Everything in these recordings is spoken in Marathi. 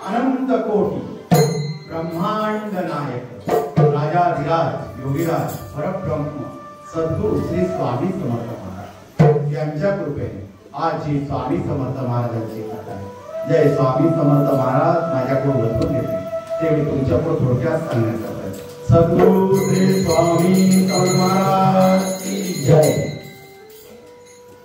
अनंत कोटी ब्रह्मांड नायक राजाधिराज योगीराज परब्रह्म सद्गुरु श्री स्वामी समर्थ महाराज यांच्या कृपेने आज ही स्वामी समर्थ महाराजांची कथा आहे। जय स्वामी समर्थ महाराज माझ्याकडून वचन घेतले ते मी तुमच्याकडे थोडक्यात सांगण्याचा प्रयत्न। सद्गुरु श्री स्वामी समर्थ महाराज की जय।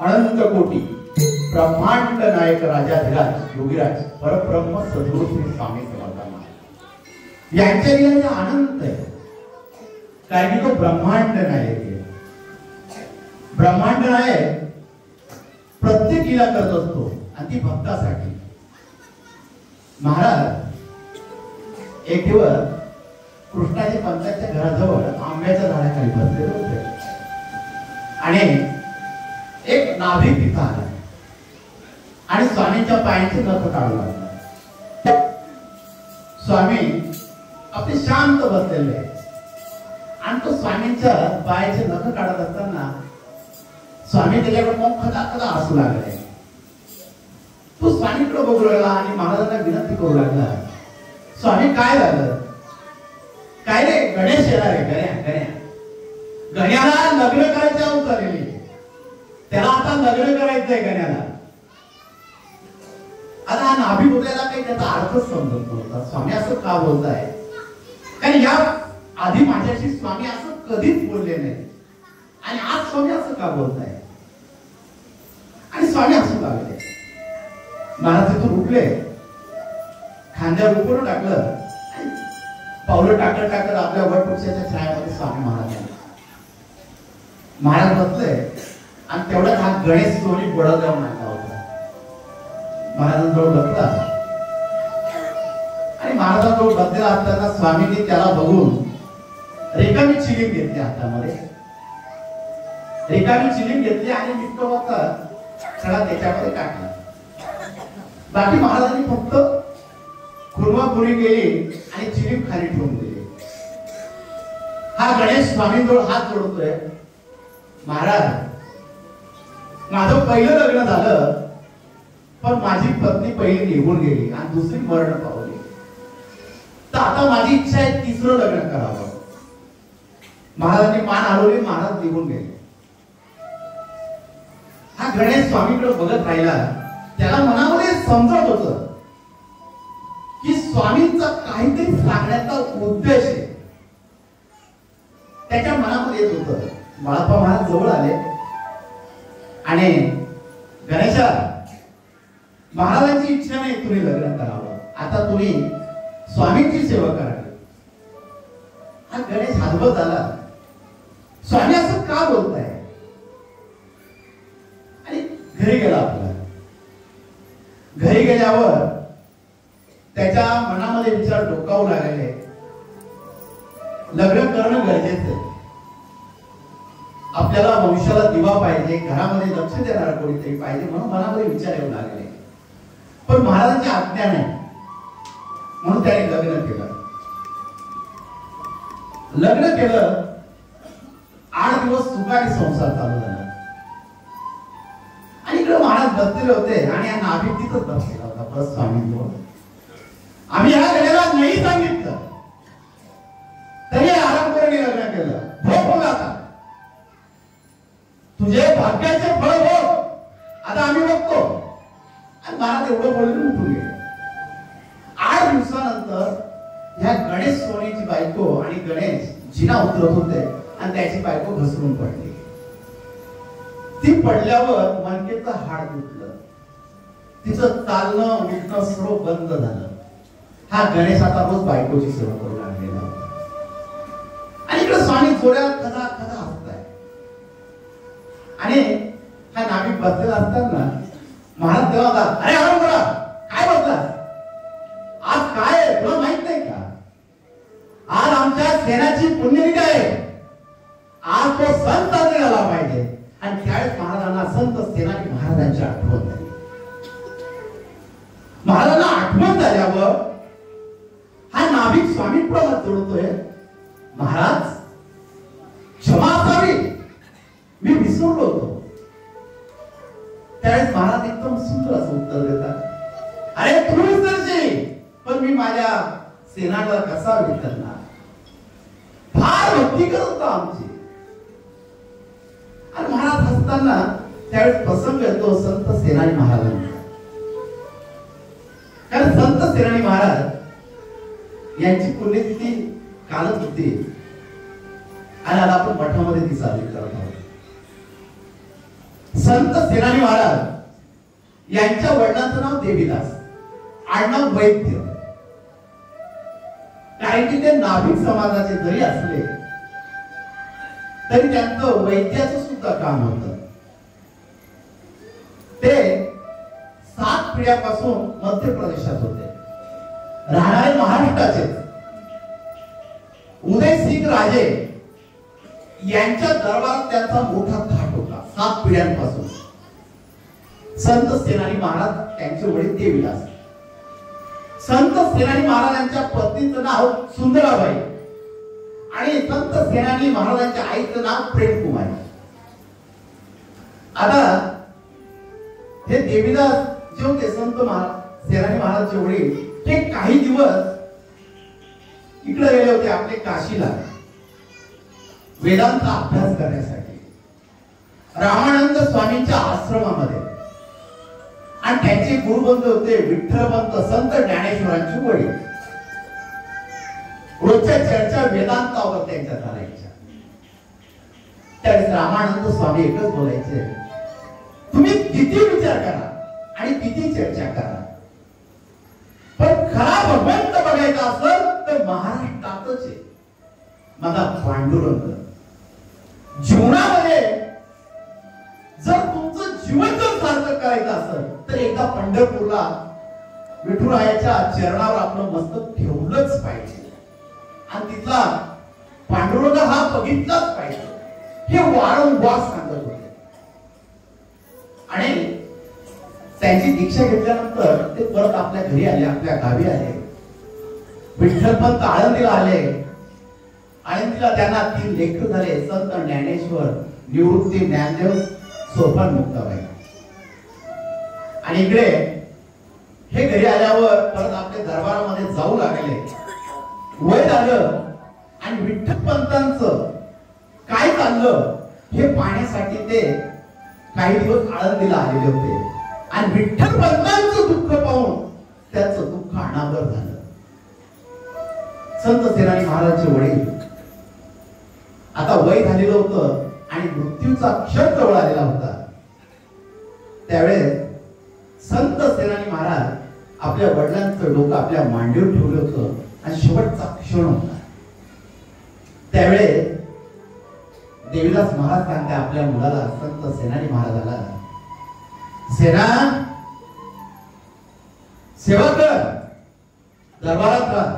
अनंत कोटी ब्रह्मांड नायक राजाधिराज योगीराज परब्रह्म सद्गुरु श्री स्वामी समर्थ महाराज यांच्या लिहायचा अनंत आहे, कारण की तो ब्रह्मांड नायक आहे। ब्रह्मांड नायक प्रत्येक लीला करत असतो आणि ती भक्तासाठी। महाराज एक दिवस कृष्णाच्या पंचाच्या घराजवळ आंब्याच्या झाडाखाली बसलेले होते आणि एक नाभिक तिथं आला आणि स्वामींच्या पायांचे नख काढू लागला। स्वामी आपले शांत बसलेले आणि तो स्वामींच्या पायाचे नख काढत असताना स्वामी त्याच्याकडे मग खदा हसू लागले। तो स्वामीकडे बघू लागला आणि महाराजांना विनंती करू लागला, स्वामी काय झालं? काय रे? गणेश येणार आहे, गण्याला लग्न करायची आऊत झालेली, त्याला आता लग्न करायचंय गण्याला। आता हा नाभी बोलायला काही त्याचा अर्थच समजत नव्हता। स्वामी असं का बोलताय? कारण या आधी माझ्याशी स्वामी असं कधीच बोलले नाही आणि आज स्वामी असं का बोलताय? आणि स्वामी असं लागले। महाराज तिथून उठले, खांद्यावर उपरून टाकलं, पावलं टाकत टाकत आपल्या वटवृक्षाच्या छायामध्ये स्वामी महाराज आले। महाराज बसले आणि तेवढ्यात हा गणेश सोनी बडा जाऊन आला होता। महाराजांजवळ बसला आणि महाराजांजवळ बसलेला असताना स्वामींनी त्याला बघून रिकामी चिलीम घेतली हातामध्ये, रिकामी चिलीम घेतली आणि मित्रवता सगळा त्याच्यामध्ये टाकला। बाकी महाराजांनी फक्त खुर्मापुरी केली आणि चिलीम खाली ठेवून दिली। हा गणेश स्वामींजवळ हात जोडतोय, महाराज माझं पहिलं लग्न झालं पण माझी पत्नी पहिली निघून गेली आणि दुसरी मरण पावली, तर आता माझी इच्छा आहे तिसरं लग्न करावं। महाराजांनी मान हलवली, महाराज निघून गेले। हा गणेश स्वामीकडे बघत राहिला, त्याला मनामध्ये समजत होतं की स्वामींचा काहीतरी सांगण्याचा उद्देश आहे, त्याच्या मनामध्ये येत होतं। बाळाप्पा महाराज जवळ आले आणि गणेशा, महाराजांची इच्छा नाही तुम्ही लग्न करावं, आता तुम्ही स्वामींची सेवा करावी। हा गणेश हलवत आला, स्वामी असं का बोलताय? आणि घरी गेला आपला। घरी गेल्यावर त्याच्या मनामध्ये विचार डोकावू लागले, लग्न करणं गरजेचं आहे, आपल्याला वंशाला दिवा पाहिजे, घरामध्ये लक्ष देणारा कोणीतरी पाहिजे, म्हणून मनामध्ये विचार येऊ लागले। पण महाराजांची आज्ञा नाही म्हणून त्याने लग्न केलं। लग्न केलं, 8 दिवस सुखाने संसार चालू झाला आणि इकडे महाराज बसलेले होते आणि या नाभिक तिथंच बसलेला होता। परत स्वामींजवळ आम्ही या गण्याला नाही सांगितलं तरी आराम करून लग्न केलं, भोग आता तुझे भाग्याचे फळ हो, आता आम्ही बघतो। आणि महाराज एवढं बोलून उठून गेले। 8 दिवसानंतर ह्या गणेश सोनीची बायको आणि गणेश जिना उतरत होते आणि त्याची बायको घसरून पडली। ती पडल्यावर मणकेचं हाड तुटलं, तिचं चालणं उठणं सर्व बंद झालं। हा गणेश आता रोज बायकोची सेवा करू लागलेला आणि इकडे स्वामी जोड्यात कथा कथा हसताय आणि हा नाभिक बसलेला असताना महाराज तेव्हा, अरे आराम करा, काय बसला? आज काय आहे तुला माहित नाही का? आज आमच्या सेनाची पुण्यतिथी आहे, आज तो सण साजरा झाला पाहिजे। आणि त्यावेळेस महाराजांना संत सेनानी महाराजांची आठवण झाली। महाराजांना आठवण झाल्यावर हा नाभिक स्वामी प्रमाणात जोडतोय, महाराज क्षमा असावी, मी विसरलो होतो। त्यावेळेस महाराज एकदम सुंदर असं उत्तर देतात, अरे तुम्ही विसरशील माझ्या सेनाला कसा विसरणार, फार भक्ती करत होता आमची. आणि महाराज असताना त्यावेळेस प्रसंग येतो संत सेनानी महाराजांचा. कारण संत सेनानी महाराज यांची पुण्यतिथी कालच होती आणि आता आपण मठामध्ये ती साजरी करत आहोत. संत सेनानी महाराज यांच्या वडिलांचं नाव देवीदास, आडनाव वैद्य. कारण की ते नाभिक समाजाचे जरी असले तरी त्यांचं वैद्याचं सुद्धा काम होतं. ते 7 पिढ्यापासून मध्य प्रदेशात होते, राहणारे महाराष्ट्राचे. उदयसिंग राजे यांच्या दरबारात त्यांचा मोठा थाट होता 7 पिढ्यांपासून. संत सेनानी महाराज त्यांचे वडील देवीदास. संत सेनानी महाराजांच्या पत्नीचं नाव सुंदराबाई आणि संत सेनानी महाराजांच्या आईचं नाव प्रेमकुमारी. आता हे देवीदास जे होते संत सेनानी महाराजचे वडील, ते काही दिवस इकडे गेले होते आपले काशीला वेदांचा अभ्यास करण्यासाठी, रामानंद स्वामींच्या आश्रमामध्ये. आणि त्यांचे गुरुबंधू होते विठ्ठलपंत संत ज्ञानेश्वरांचे वडील. रोजच्या चर्चा वेदांतावर त्यांच्या चालायच्या. त्यावेळेस रामानंद स्वामी एकच बोलायचे, तुम्ही किती विचार करा आणि किती चर्चा करा, पण खरा भगवंत बघायचा असेल तर महाराष्ट्रातच आहे. माझा पांडुरंग. जीवनामध्ये जर तुमचं जीवन जर सार्थक करायचं असेल तर एकदा पंढरपूरला विठुरायाच्या चरणावर आपलं मस्तक ठेवलंच पाहिजे आणि तिथला पांडुरंग हा बघितलाच पाहिजे, हे वारंवार सांगत होते. आणि त्यांची दीक्षा घेतल्यानंतर ते परत आपल्या घरी आले, आपल्या गावी आले. विठ्ठलपंत आळंदीला आले. आळंदीला त्यांना 3 लेकरं झाले, संत ज्ञानेश्वर, निवृत्ती ज्ञानदेव, सोपान मुक्ताबाई. आणि इकडे हे घरी आल्यावर परत आपल्या दरबारामध्ये जाऊ लागले. वय झालं आणि विठ्ठलपंतांचं काय चाललं हे पाहण्यासाठी ते काही दिवस आळंदीला आलेले होते. आणि विठ्ठलपंतांचं दुःख पाहून त्याचं दुःख अनावर झालं. संत सेनानी महाराजचे वडील आता वय झालेलं होतं आणि मृत्यूचा क्षण जवळ आलेला होता. त्यावेळेस संत सेनानी महाराज आपल्या वडिलांचं डोकं आपल्या मांडीवर ठेवलं होतं आणि शेवटचा क्षण होता. त्यावेळेस देवीदास महाराज सांगते आपल्या मुलाला, संत सेनानी महाराजाला, सेना सेवा कर, दरबारात राहा,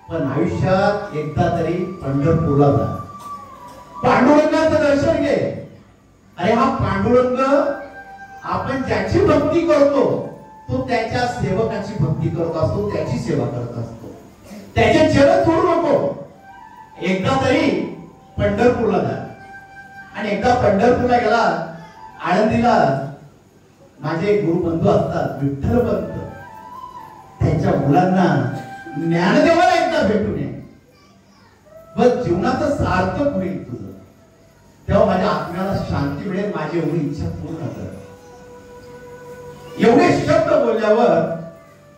पण आयुष्यात एकदा तरी पंढरपूरला जा, पांडुरंगाचं दर्शन घे. अरे हा पांडुरंग आपण ज्याची भक्ती करतो तो त्याच्या सेवकाची भक्ती करत असतो, त्याची सेवा करत असतो. त्याचे चरण सोडू नको. एकदा तरी पंढरपूरला जा. आणि एकदा पंढरपूरला गेला, आळंदीला माझे गुरुबंधू असतात विठ्ठलपंत, त्यांच्या मुलांना ज्ञानदेवाला एकदा भेटून ये, बस जीवनाचं सार्थक होईल तुझं. तेव्हा माझ्या आत्म्याला शांती मिळेल, माझी एवढी इच्छा पूर्ण कर. एवढे शब्द बोलल्यावर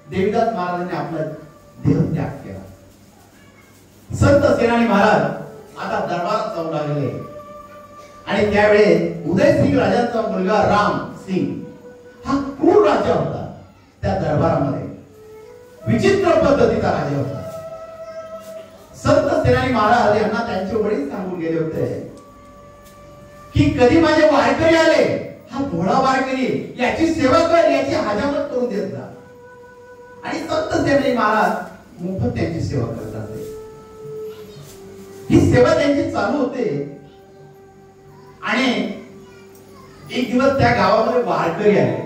देवीदास महाराजांनी आपला देहत्याग केला. संत सेनानी महाराज आता दरबारात जाऊ लागले. आणि त्यावेळेस उदयसिंग राजांचा मुलगा राम सिंग हा क्रूर राजा होता. त्या दरबारामध्ये विचित्र पद्धतीचा राजा होता. संत सेनानी महाराज यांना त्यांचे वडील सांगून गेले होते की कधी माझे वारकरी आले, हा भोळा वारकरी, याची सेवा कर, याची हजामत करून देत जा. आणि संत सेनानी महाराज मोफत त्यांची सेवा करत असते. ही सेवा त्यांची चालू होते. आणि एक दिवस त्या गावामध्ये वारकरी आले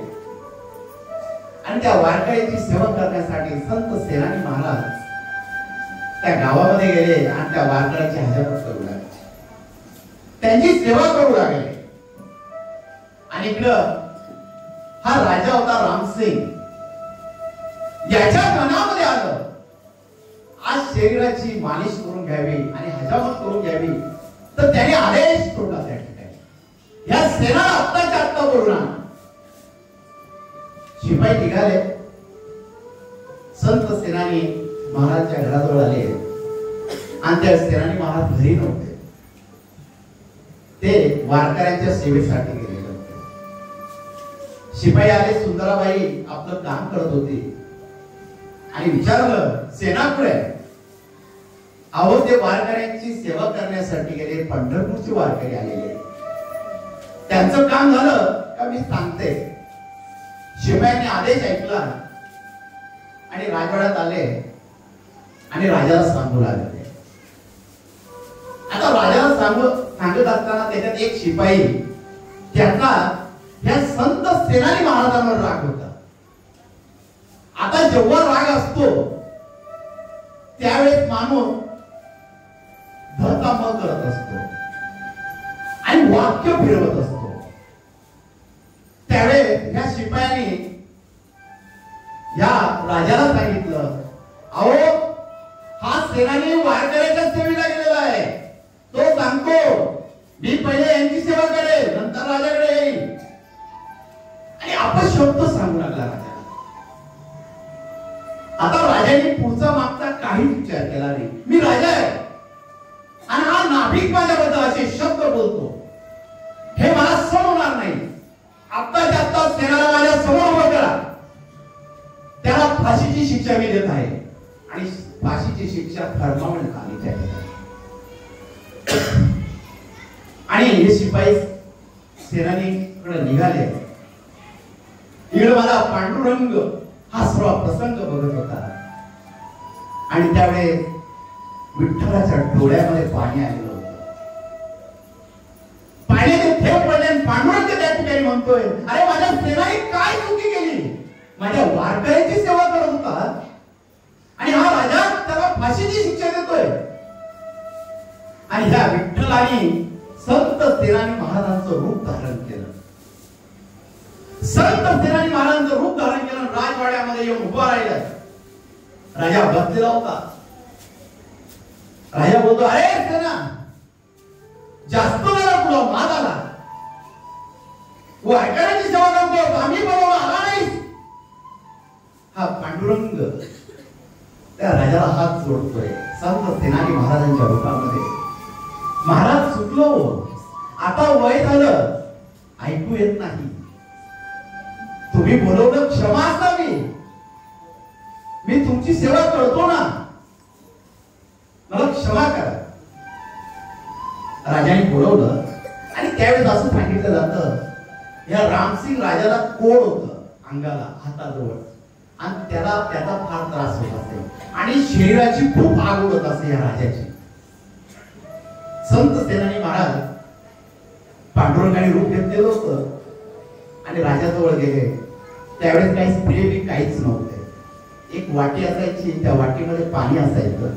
आणि त्या वारकऱ्यांची सेवा करण्यासाठी संत सेनानी महाराज त्या गावामध्ये गेले आणि त्या वारकऱ्यांची हजामत करू लागले, त्यांची सेवा करू लागले. आणि इकडं हा राजा होता रामसिंग. याच्या मनामध्ये आलं शरीराची मालिश करून घ्यावी आणि हजामत करून घ्यावी, तर त्याने आदेश तोडला त्या ठिकाणी. या सेना आत्ताच्या आत्ता बोलणार. शिपाई निघाले. संत सेनानी महाराजच्या घराजवळ आले आणि त्या सेनानी महाराज घरी नव्हते. ते वारकऱ्यांच्या सेवेसाठी गेलेले होते. शिपाई आले. सुंदराबाई आपलं काम करत होती आणि विचारलं, सेना कुठे? अहो, ते वारकऱ्यांची सेवा करण्यासाठी गेले. पंढरपूरचे वारकरी आलेले. त्यांचं काम झालं का मी सांगते. शिपायांनी आदेश ऐकला आणि राजवाड्यात आले आणि राजाला सांगू लागले. आता राजाला सांगत असताना त्याच्यात एक शिपाई, त्याचा ह्या संत सेनानी महाराजांवर राग होता. आता जेव्हा राग असतो त्यावेळेस माणूस धरकाम करत असतो आणि वाक्य फिरवत असतो. त्यावेळेस ह्या शिपायाने या राजाला सांगितलं, अहो, हा सेनानी वारकऱ्याच्या सेवेला गेलेला आहे. तो सांगतो मी पहिले यांची सेवा करेल, नंतर राजाकडे येईल. आणि अपशब्द सांगू लागला राजाला. आता राजाने पुढचा मागचा काहीच विचार केला नाही. मी राजा आहे आणि हा नाभिक माझ्याबद्दल असे शब्द बोलतो, हे मला सहन होणार नाही. आत्ताच्या आत्ता सेनाला माझ्या समोर उभं करा. त्याला फाशीची शिक्षा मी देत आहे आणि फाशीची शिक्षा फरमावण्यात आली आहे. आणि हे शिपाई सेनानीकडे निघाले. इकडे मला पांडुरंग हा सर्व प्रसंग बघत होता आणि त्यावेळेस विठ्ठलाच्या डोळ्यामध्ये पाणी आलेलं होतं. पाण्याचे थेंब पडले आणि पांडुरंग त्या ठिकाणी म्हणतोय, अरे माझ्या सेनानी काय चुकी केली? माझ्या वारकऱ्यांची सेवा करत होता आणि हा राजा त्याला फाशीची शिक्षा देतोय. आणि ह्या विठ्ठलाने संत सेनानी महाराजांचं रूप धारण केलं. संत सेनानी महाराजांचं रूप धारण केलं. राजवाड्यामध्ये येऊन उभा राहिला. राजा बसलेला होता. राजा बोलतो, अरे सेना, जास्त झाला तुला, माज आला. वारकऱ्यांची सेवा करतो, आम्ही बरोबर आला नाही. हा पांडुरंग त्या राजाला हात जोडतोय संत सेनानी महाराजांच्या रूपामध्ये. महाराज चुकलो, आता वय झालं, ऐकू येत नाही. तुम्ही बोलवलं क्षमा असावी. मी तुमची सेवा करतो ना, मला क्षमा करा. राजाने बोलवलं आणि त्यावेळेस असं सांगितलं जातं, या रामसिंग राजाला कोड होतं अंगाला, हाताजवळ, आणि त्याला त्याचा फार त्रास होत असे आणि शरीराची खूप आग उडत असे या राजाची. संत सेनानी महाराज पांडुरंगाने रूप घेतलेलं होतं आणि राजाजवळ गेले. त्यावेळेस काही स्प्रे बी काहीच नव्हते. एक वाटी असायची, त्या वाटीमध्ये पाणी असायचं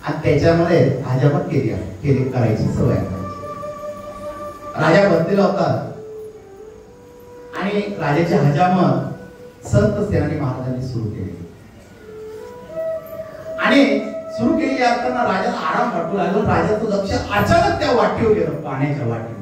आणि त्याच्यामध्ये हजामत केली करायची सवय असायची. राजा बसलेला होता आणि राजाची हजामत संत सेनानी महाराजांनी सुरू केली. आणि सुरू केली असताना राजाला आराम वाटू लागला. राजाचं लक्ष अचानक त्या वाटीवर गेलं, पाण्याच्या वाटीवर.